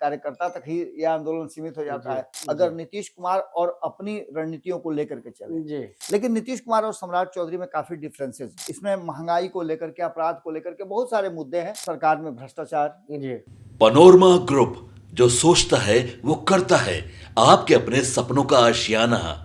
कार्यकर्ता तक ही यह आंदोलन सीमित हो जाता है अगर नीतीश कुमार और अपनी रणनीतियों को लेकर के चले। लेकिन नीतीश कुमार और सम्राट चौधरी में काफी डिफरेंसेस, इसमें महंगाई को लेकर के, अपराध को लेकर के बहुत सारे मुद्दे हैं, सरकार में भ्रष्टाचार। पनोरमा ग्रुप, जो सोचता है वो करता है, आपके अपने सपनों का आशियाना।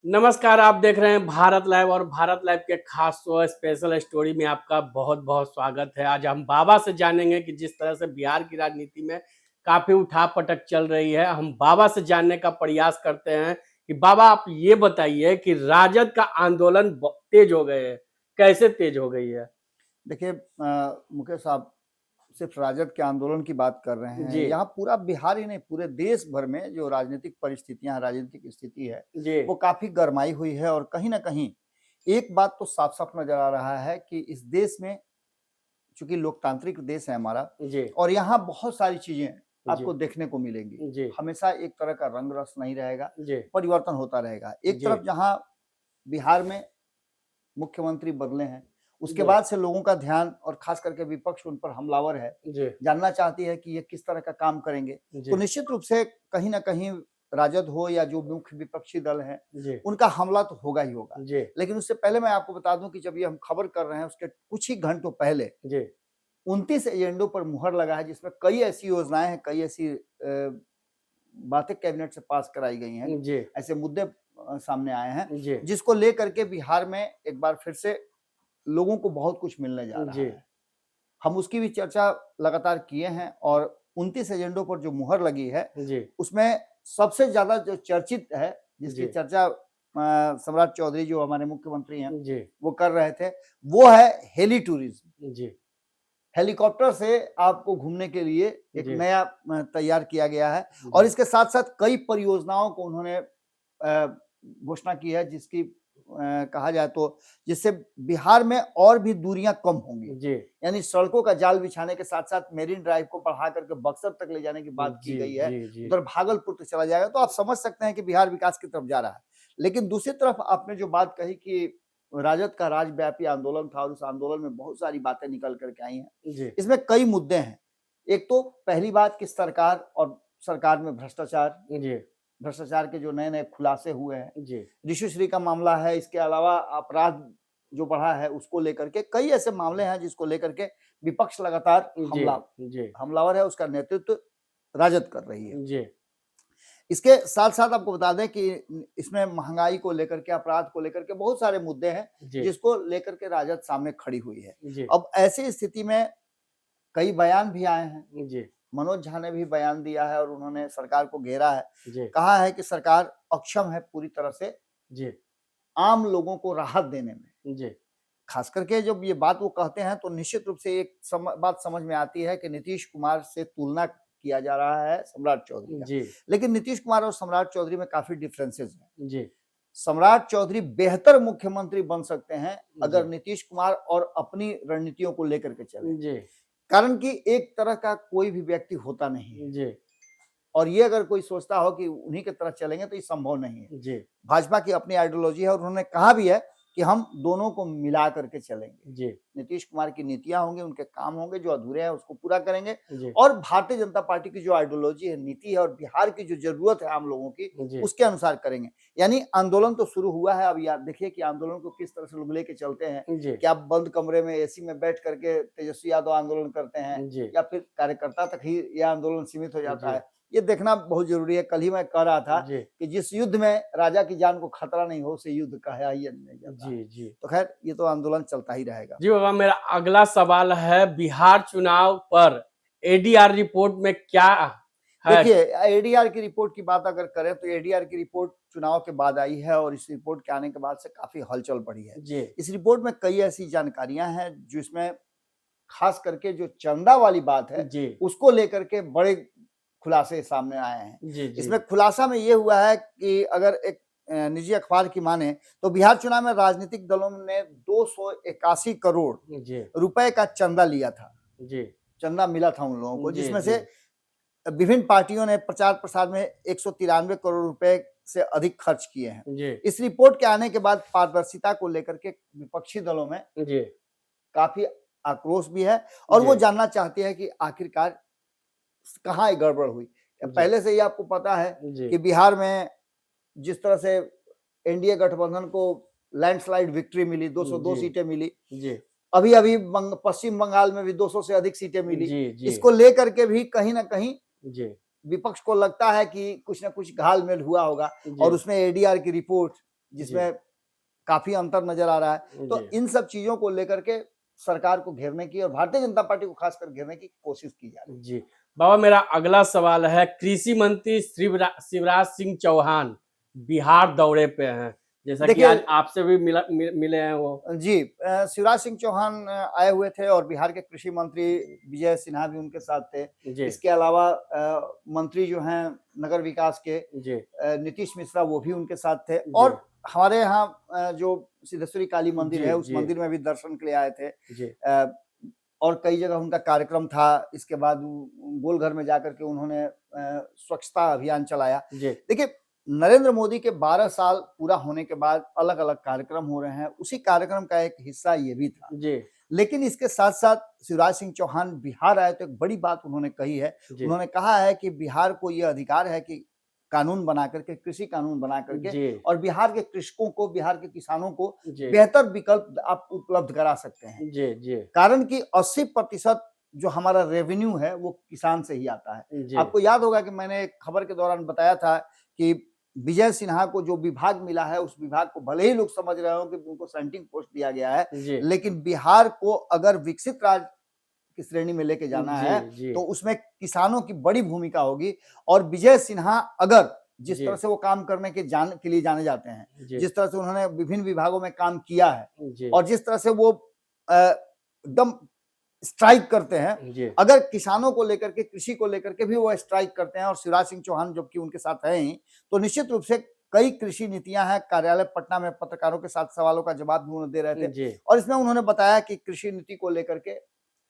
नमस्कार, आप देख रहे हैं भारत लाइव और भारत लाइव के खास शो स्पेशल स्टोरी में आपका बहुत बहुत स्वागत है। आज हम बाबा से जानेंगे कि जिस तरह से बिहार की राजनीति में काफी उठापटक चल रही है, हम बाबा से जानने का प्रयास करते हैं कि बाबा आप ये बताइए कि राजद का आंदोलन तेज हो गए है, कैसे तेज हो गई है? देखिए मुकेश साहब सिर्फ राजद के आंदोलन की बात कर रहे हैं, यहाँ पूरा बिहार ही नहीं पूरे देश भर में जो राजनीतिक परिस्थितियां, राजनीतिक स्थिति है वो काफी गरमाई हुई है। और कहीं ना कहीं एक बात तो साफ साफ नजर आ रहा है कि इस देश में, चूंकि लोकतांत्रिक देश है हमारा, और यहाँ बहुत सारी चीजें आपको देखने को मिलेंगी। हमेशा एक तरह का रंग रस नहीं रहेगा, परिवर्तन होता रहेगा। एक तरफ जहाँ बिहार में मुख्यमंत्री बदले हैं, उसके बाद से लोगों का ध्यान और खास करके विपक्ष उन पर हमलावर है, जानना चाहती है कि ये किस तरह का काम करेंगे। तो निश्चित रूप से कहीं ना कहीं राजद हो या जो मुख्य विपक्षी दल है, उनका हमला तो होगा ही होगा। लेकिन उससे पहले मैं आपको बता दूं कि जब ये हम खबर कर रहे हैं उसके कुछ ही घंटों पहले 29 एजेंडों पर मुहर लगा है, जिसमें कई ऐसी योजनाएं हैं, कई ऐसी बातें कैबिनेट से पास कराई गई हैं, ऐसे मुद्दे सामने आए हैं जिसको लेकर के बिहार में एक बार फिर से लोगों को बहुत कुछ मिलने जा रहा है। हम उसकी भी चर्चा लगातार किए हैं और 29 एजेंडों पर जो मुहर लगी है उसमें सबसे ज्यादा जो चर्चित है, जिसकी चर्चा सम्राट चौधरी जो हमारे मुख्यमंत्री हैं वो कर रहे थे, वो है हेली टूरिज्म। हेलीकॉप्टर से आपको घूमने के लिए एक नया तैयार किया गया है और इसके साथ साथ कई परियोजनाओं को उन्होंने घोषणा की है, जिसकी कहा जाए तो जिससे बिहार में और भी दूरियां कम होंगी। यानी सड़कों का जाल बिछाने के साथ साथ मेरीन ड्राइव को बढ़ा करके बक्सर तक ले जाने की बात की गई है, उधर भागलपुर तक चला जाएगा। तो आप समझ सकते हैं कि बिहार विकास की तरफ जा रहा है। लेकिन दूसरी तरफ आपने जो बात कही कि राजद का राज्यव्यापी आंदोलन था और उस आंदोलन में बहुत सारी बातें निकल करके आई हैं, इसमें कई मुद्दे हैं। एक तो पहली बात कि सरकार और सरकार में भ्रष्टाचार के जो नए नए खुलासे हुए हैं, ऋषिश्री का मामला है, इसके अलावा अपराध जो बढ़ा है उसको लेकर के कई ऐसे मामले हैं जिसको लेकर के विपक्ष लगातार हमलावर है, उसका नेतृत्व राजद कर रही है। इसके साथ साथ आपको बता दें कि इसमें महंगाई को लेकर के, अपराध को लेकर के बहुत सारे मुद्दे हैं जिसको लेकर के राजद सामने खड़ी हुई है। अब ऐसी स्थिति में कई बयान भी आए हैं। मनोज झा ने भी बयान दिया है और उन्होंने सरकार को घेरा है, कहा है कि सरकार अक्षम है पूरी तरह से आम लोगों को राहत देने में। खास करके जब ये बात वो कहते हैं तो निश्चित रूप से एक बात समझ में आती है कि नीतीश कुमार से तुलना किया जा रहा है सम्राट चौधरी का। लेकिन नीतीश कुमार और सम्राट चौधरी में काफी डिफरेंसेस हैं। सम्राट चौधरी बेहतर मुख्यमंत्री बन सकते हैं अगर नीतीश कुमार और अपनी रणनीतियों को लेकर के चले। कारण कि एक तरह का कोई भी व्यक्ति होता नहीं है और ये अगर कोई सोचता हो कि उन्हीं की तरह चलेंगे तो ये संभव नहीं है। भाजपा की अपनी आइडियोलॉजी है और उन्होंने कहा भी है कि हम दोनों को मिला करके चलेंगे। नीतीश कुमार की नीतियां होंगी, उनके काम होंगे, जो अधूरे हैं उसको पूरा करेंगे और भारतीय जनता पार्टी की जो आइडियोलॉजी है, नीति है और बिहार की जो जरूरत है आम लोगों की, उसके अनुसार करेंगे। यानी आंदोलन तो शुरू हुआ है। अब यार देखिए कि आंदोलन को किस तरह से लोग लेके चलते हैं। क्या बंद कमरे में एसी में बैठ करके तेजस्वी यादव आंदोलन करते हैं या फिर कार्यकर्ता तक ही यह आंदोलन सीमित हो जाता है, ये देखना बहुत जरूरी है। कल ही मैं कह रहा था कि जिस युद्ध में राजा की जान को खतरा नहीं हो, उसे युद्ध कहा ही नहीं जाता। तो खैर ये तो आंदोलन चलता ही रहेगा। जी बाबा, मेरा अगला सवाल है बिहार चुनाव पर एडीआर रिपोर्ट में क्या है? देखिए एडीआर की रिपोर्ट की बात अगर करें तो एडीआर की रिपोर्ट चुनाव के बाद आई है और इस रिपोर्ट के आने के बाद से काफी हलचल बढ़ी है। इस रिपोर्ट में कई ऐसी जानकारियां हैं जिसमें खास करके जो चंदा वाली बात है उसको लेकर के बड़े खुलासे सामने आए हैं। इसमें खुलासा में ये हुआ है कि अगर एक निजी अखबार की माने तो बिहार चुनाव में राजनीतिक दलों ने 281 करोड़ रुपए का चंदा लिया था। चंदा मिला था उन लोगों को, जिसमें से विभिन्न पार्टियों ने प्रचार प्रसार में 193 करोड़ रुपए से अधिक खर्च किए हैं। इस रिपोर्ट के आने के बाद पारदर्शिता को लेकर के विपक्षी दलों में काफी आक्रोश भी है और जी। वो जानना चाहती है कि आखिरकार कहाँ ये गड़बड़ हुई। जी। पहले से ही आपको पता है जी। कि बिहार में जिस तरह से एनडीए गठबंधन को लैंडस्लाइड विक्ट्री मिली, 202 जी। सीटें मिली। जी। अभी-अभी पश्चिम बंगाल में भी 200 से अधिक सीटें मिली। जी। जी। इसको लेकर के भी कहीं न कहीं जी। विपक्ष को लगता है कि कुछ न कुछ घाल-मेल हुआ होगा जी। और उसमें एडीआर की रिपोर्ट जी। जिसमें काफ़ी अंतर नज़र आ रहा है। तो जी। इन सब चीज़ों को लेकर के सरकार को घेरने की और भारतीय जनता पार्टी को खासकर घेरने की कोशिश की जा रही है। जी। बाबा मेरा अगला सवाल है, कृषि मंत्री शिवराज सिंह चौहान बिहार दौरे पे हैं, जैसा कि देखिए आज आपसे भी मिले हैं वो। जी शिवराज सिंह चौहान आए हुए थे और बिहार के कृषि मंत्री विजय सिन्हा भी उनके साथ थे। जी। इसके अलावा मंत्री जो हैं नगर विकास के जी। नीतीश मिश्रा वो भी उनके साथ थे जी। और हमारे यहाँ जो सिद्धेश्वरी काली मंदिर जी। है उस जी। मंदिर में भी दर्शन के लिए आए थे। जी। और कई जगह उनका कार्यक्रम था। इसके बाद गोलघर में जाकर के उन्होंने स्वच्छता अभियान चलाया। जी। देखिए नरेंद्र मोदी के 12 साल पूरा होने के बाद अलग-अलग कार्यक्रम हो रहे हैं। उसी कार्यक्रम का एक हिस्सा ये भी था। जी। लेकिन इसके साथ-साथ शिवराज सिंह चौहान बिहार आए तो एक बड़ी बात उन्होंने कही है। जी। उन्होंने कहा है कि बिहार को ये अधिकार है कि कानून बना करके, कृषि कानून बना करके जी। और बिहार के कृषकों को, बिहार के किसानों को जी। बेहतर विकल्प आप उपलब्ध करा सकते हैं। जी। जी। कारण कि 80% जो हमारा रेवेन्यू है वो किसान से ही आता है। जी। आपको याद होगा कि मैंने एक खबर के दौरान बताया था कि विजय सिन्हा को जो विभाग मिला है उस विभाग को भले ही लोग समझ रहे हो कि उनको सेंट्रिंग पोस्ट दिया गया है, जी। लेकिन बिहार को अगर विकसित राज्य की श्रेणी में लेके जाना जी। है जी। तो उसमें किसानों की बड़ी भूमिका होगी। और विजय सिन्हा अगर जिस जी। तरह से वो काम करने के लिए जाने जाते हैं, जी। जिस तरह से उन्होंने विभिन्न विभागों में काम किया है जी। और जिस तरह से वो एकदम स्ट्राइक करते हैं, जी। अगर किसानों को लेकर के, कृषि को लेकर के भी वो स्ट्राइक करते हैं और शिवराज सिंह चौहान जबकि उनके साथ हैं ही, तो निश्चित रूप से कई कृषि नीतियां हैं। कार्यालय पटना में पत्रकारों के साथ सवालों का जवाब भी उन्होंने दे रहे थे जी। और इसमें उन्होंने बताया कि कृषि नीति को लेकर के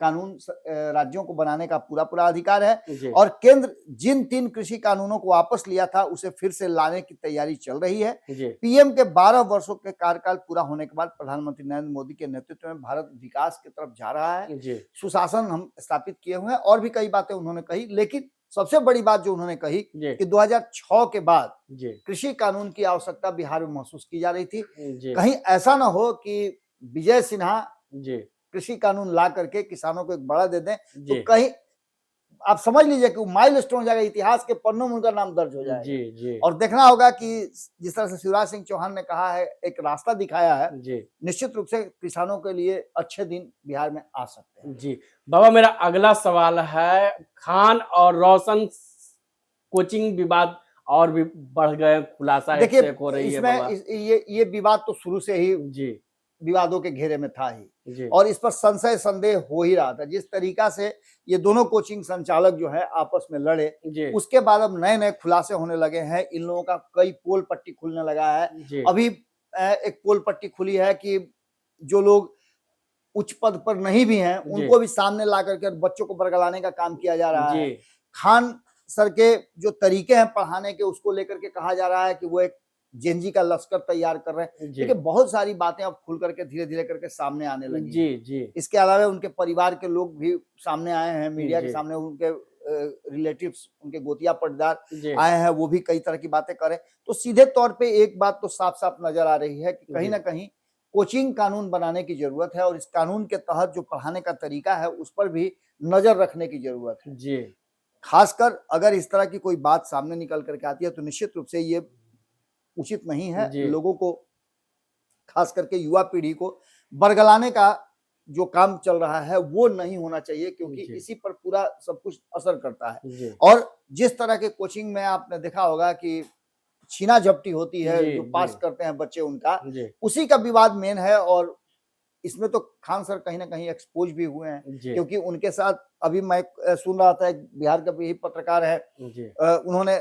कानून राज्यों को बनाने का पूरा अधिकार है जी। और केंद्र जिन 3 कृषि कानूनों को वापस लिया था उसे फिर से लाने की तैयारी चल रही है। जी। पीएम के 12 वर्षों के कार्यकाल पूरा होने के बाद प्रधानमंत्री नरेंद्र मोदी के नेतृत्व में भारत विकास की तरफ जा रहा है। जी। सुशासन हम स्थापित किए हुए हैं और भी कई बातें उन्होंने कही, लेकिन सबसे बड़ी बात जो उन्होंने कही जी। कि 2006 के बाद जी। कृषि कानून की आवश्यकता बिहार में महसूस की जा रही थी। जी। कहीं ऐसा ना हो कि विजय सिन्हा जी। कृषि कानून ला करके किसानों को एक बड़ा दे दें, तो जी। कहीं आप समझ लीजिए कि माइलस्टोन हो जाएगा, इतिहास के पन्नों में उनका नाम दर्ज हो जाएगा। जी। जी। और देखना होगा कि जिस तरह से शिवराज सिंह चौहान ने कहा है, एक रास्ता दिखाया है, जी। निश्चित रूप से किसानों के लिए अच्छे दिन बिहार में आ सकते हैं। जी। बाबा मेरा अगला सवाल है, खान और रोशन कोचिंग विवाद और भी बढ़ गए, खुलासा एक देखिए से एक हो रही है इसमें बाबा। ये विवाद तो शुरू से ही जी। विवादों के घेरे में था ही जी। और इस पर संशय संदेह हो ही रहा था। जिस तरीका से ये दोनों कोचिंग संचालक जो है आपस में लड़े, जी। उसके बाद अब नए-नए खुलासे होने लगे हैं। इन लोगों का कई पोल पट्टी खुलने लगा है। जी। अभी एक पोल पट्टी खुली है कि जो लोग उच्च पद पर नहीं भी हैं, जी। उनको भी सामने ला करके बच्चों को बरगलाने का काम किया जा रहा जी। है। खान सर के जो तरीके हैं पढ़ाने के, उसको लेकर के कहा जा रहा है कि वो एक जेनजी का लश्कर तैयार कर रहे हैं। जी। देखिए बहुत सारी बातें अब खुल करके धीरे-धीरे करके सामने आने लगी जी। हैं। जी। इसके अलावा उनके परिवार के लोग भी सामने आए हैं, मीडिया के जी। सामने उनके रिलेटिव्स, उनके गोतिया पटदार जी। आए हैं, वो भी कई तरह की बातें कर रहे हैं। तो सीधे तौर पे एक बात तो साफ-साफ नजर आ रही है कि कहीं जी। न कहीं कोचिंग कानून बनाने की जरूरत है और इस कानून के तहत जो पढ़ाने का तरीका है उस पर भी नजर रखने की जरूरत है। जी। खासकर अगर इस तरह की कोई बात सामने निकल करके आती है तो निश्चित रूप से ये उचित नहीं है। जी। लोगों को, खास करके युवा पीढ़ी को बरगलाने का जो काम चल रहा है वो नहीं होना चाहिए, क्योंकि जी। इसी पर पूरा सब कुछ असर करता है। जी। और जिस तरह के कोचिंग में आपने देखा होगा कि छीना झपटी होती है, जी। जो पास जी। करते हैं बच्चे उनका, जी। उसी का विवाद मेन है। और इसमें तो खान सर कहीं ना कहीं एक्सपोज भी हुए हैं, जी। क्योंकि उनके साथ अभी मैं सुन रहा था, एक बिहार का भी पत्रकार है, जी। उन्होंने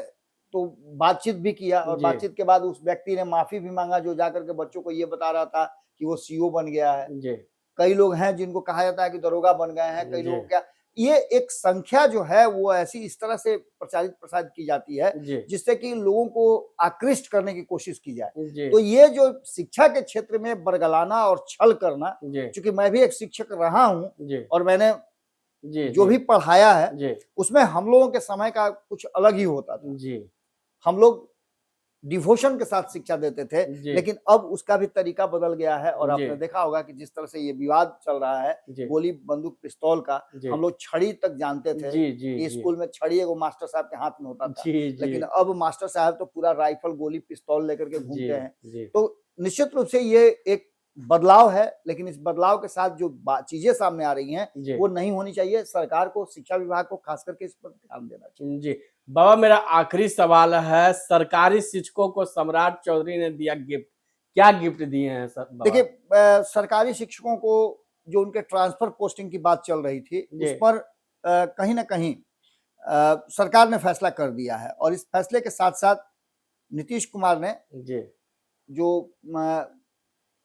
तो बातचीत भी किया और जी। बातचीत के बाद उस व्यक्ति ने माफी भी मांगा जो जाकर के बच्चों को ये बता रहा था कि वो सीओ बन गया है। जी। कई लोग हैं जिनको कहा जाता है कि दरोगा बन गए हैं, कई जी। लोग क्या, ये एक संख्या जो है वो ऐसी इस तरह से प्रसारित की जाती है जिससे कि लोगों को आकृष्ट करने की कोशिश की जाए। तो ये जो शिक्षा के क्षेत्र में बरगलाना और छल करना, क्योंकि मैं भी एक शिक्षक रहा हूं और मैंने जो भी पढ़ाया है उसमें हम लोगों के समय का कुछ अलग ही होता था। हम लोग डिवोशन के साथ शिक्षा देते थे, लेकिन अब उसका भी तरीका बदल गया है। और आपने देखा होगा कि जिस तरह से ये विवाद चल रहा है गोली बंदूक पिस्तौल का, हम लोग छड़ी तक जानते थे कि स्कूल में छड़ी एगो मास्टर साहब के हाथ में होता था, लेकिन अब मास्टर साहब तो पूरा राइफल गोली पिस्तौल लेकर के घूमते हैं। तो निश्चित रूप से ये एक बदलाव है, लेकिन इस बदलाव के साथ जो चीजें सामने आ रही हैं वो नहीं होनी चाहिए। सरकार को, शिक्षा विभाग को खास करके इस पर ध्यान देना चाहिए। जी बाबा, मेरा आखिरी सवाल है, सरकारी शिक्षकों को सम्राट चौधरी ने दिया गिफ्ट, क्या गिफ्ट दिए हैं सर? देखिए, सरकारी शिक्षकों को जो उनके ट्रांसफर पोस्टिंग की बात चल रही थी उस पर कहीं ना कहीं सरकार ने फैसला कर दिया है। और इस फैसले के साथ साथ नीतीश कुमार ने जो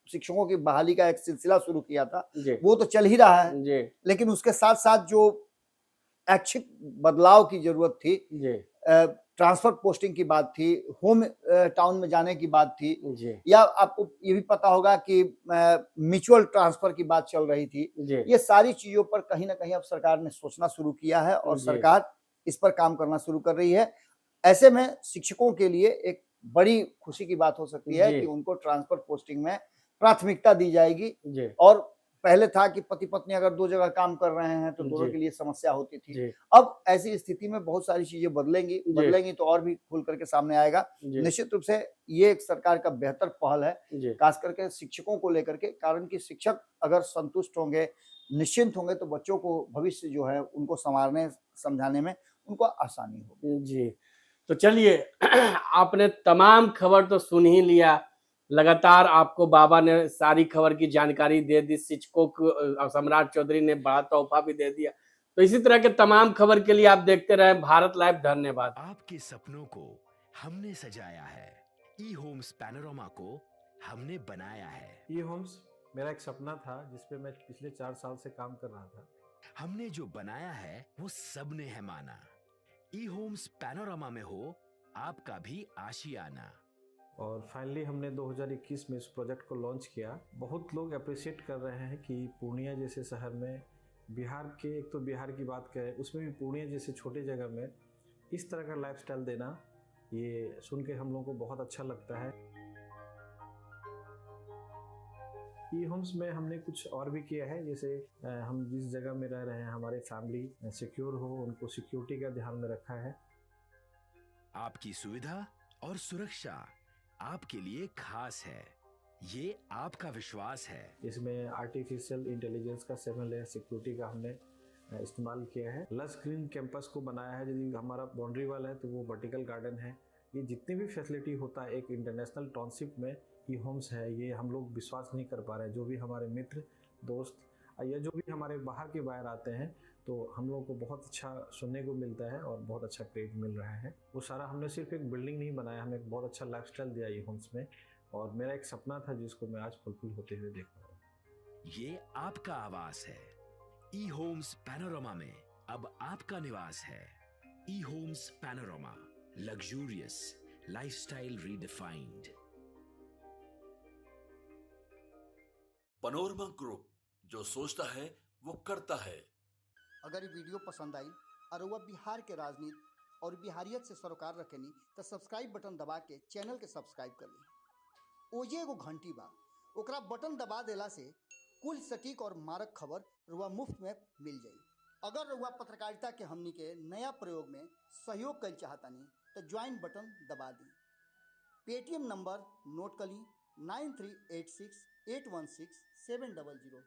शिक्षकों की बहाली का एक सिलसिला शुरू किया था वो तो चल ही रहा है, लेकिन उसके साथ साथ जो ऐच्छिक बदलाव की जरूरत थी, ट्रांसफर पोस्टिंग की बात थी, होम टाउन में जाने की बात थी, या आपको ये भी पता होगा कि म्यूचुअल ट्रांसफर की बात चल रही थी। ये सारी चीजों पर कहीं ना कहीं अब सरकार ने सोचना शुरू किया है और सरकार इस पर काम करना शुरू कर रही है। ऐसे में शिक्षकों के लिए एक बड़ी खुशी की बात हो सकती है कि उनको ट्रांसफर पोस्टिंग में प्राथमिकता दी जाएगी। और पहले था कि पति पत्नी अगर दो जगह काम कर रहे हैं तो दोनों के लिए समस्या होती थी। अब ऐसी स्थिति में बहुत सारी चीजें बदलेंगी तो और भी खुल करके सामने आएगा। निश्चित रूप से ये एक सरकार का बेहतर पहल है, खास करके शिक्षकों को लेकर के, कारण कि शिक्षक अगर संतुष्ट होंगे, निश्चिंत होंगे तो बच्चों को भविष्य जो है उनको संवारने समझाने में उनको आसानी होगी। तो चलिए, आपने तमाम खबर तो सुन ही लिया, लगातार आपको बाबा ने सारी खबर की जानकारी दे दी, शिक्षकों को सम्राट चौधरी ने बड़ा तोहफा भी दे दिया। तो इसी तरह के तमाम खबर के लिए आप देखते रहे भारत लाइव। धन्यवाद। आपके सपनों को हमने सजाया है, ई होम्स पैनोरामा को हमने बनाया है। ई होम्स मेरा एक सपना था जिसपे मैं पिछले 4 साल से काम कर रहा था। हमने जो बनाया है वो सबने है माना। ई होम्स पैनोरामा में हो आपका भी आशियाना। और फाइनली हमने 2021 में इस प्रोजेक्ट को लॉन्च किया। बहुत लोग अप्रिशिएट कर रहे हैं कि पूर्णिया जैसे शहर में, बिहार के, एक तो बिहार की बात करें उसमें भी पूर्णिया जैसे छोटे जगह में इस तरह का लाइफस्टाइल देना, ये सुन के हम लोगों को बहुत अच्छा लगता है। ई होम्स में हमने कुछ और भी किया है, जैसे हम जिस जगह में रह रहे हैं हमारे फैमिली सिक्योर हो, उनको सिक्योरिटी का ध्यान में रखा है। आपकी सुविधा और सुरक्षा आपके लिए खास है, ये आपका विश्वास है। इसमें आर्टिफिशियल इंटेलिजेंस का 7 लेयर सिक्योरिटी का हमने इस्तेमाल किया है। लस ग्रीन कैंपस को बनाया है। यदि हमारा बाउंड्री वाल है तो वो वर्टिकल गार्डन है। ये जितनी भी फैसिलिटी होता है एक इंटरनेशनल टाउनशिप में ई होम्स है, ये हम लोग विश्वास नहीं कर पा रहे हैं। जो भी हमारे मित्र, दोस्त या जो भी हमारे बाहर के बाहर आते हैं तो हम लोगों को बहुत अच्छा सुनने को मिलता है और बहुत अच्छा क्रेडिट मिल रहा है। वो सारा हमने सिर्फ एक बिल्डिंग नहीं बनाया, हमें एक बहुत अच्छा लाइफस्टाइल दिया ई होम्स में, और मेरा एक सपना था जिसको मैं आज फुलफिल होते हुए देख रहा हूँ। ये आपका आवास है। ई होम्स पैनोरामा में अब आपका निवास है। E Homes Panorama, luxurious lifestyle redefined. Panorama group, जो सोचता है वो करता है। अगर ये वीडियो पसंद आई और वह बिहार के राजनीति और बिहारियत से सरोकार रखेनी तो सब्सक्राइब बटन दबा के चैनल के सब्सक्राइब कर ली। ओजे एगो घंटी बा, ओकरा बटन दबा देला से कुल सटीक और मारक खबर रुआ मुफ्त में मिल जाई। अगर रुआ पत्रकारिता के हमनी के नया प्रयोग में सहयोग कर चाहतानी तो ज्वाइन बटन दबा दी। पेटीएम नंबर नोट कर ली 9386816700।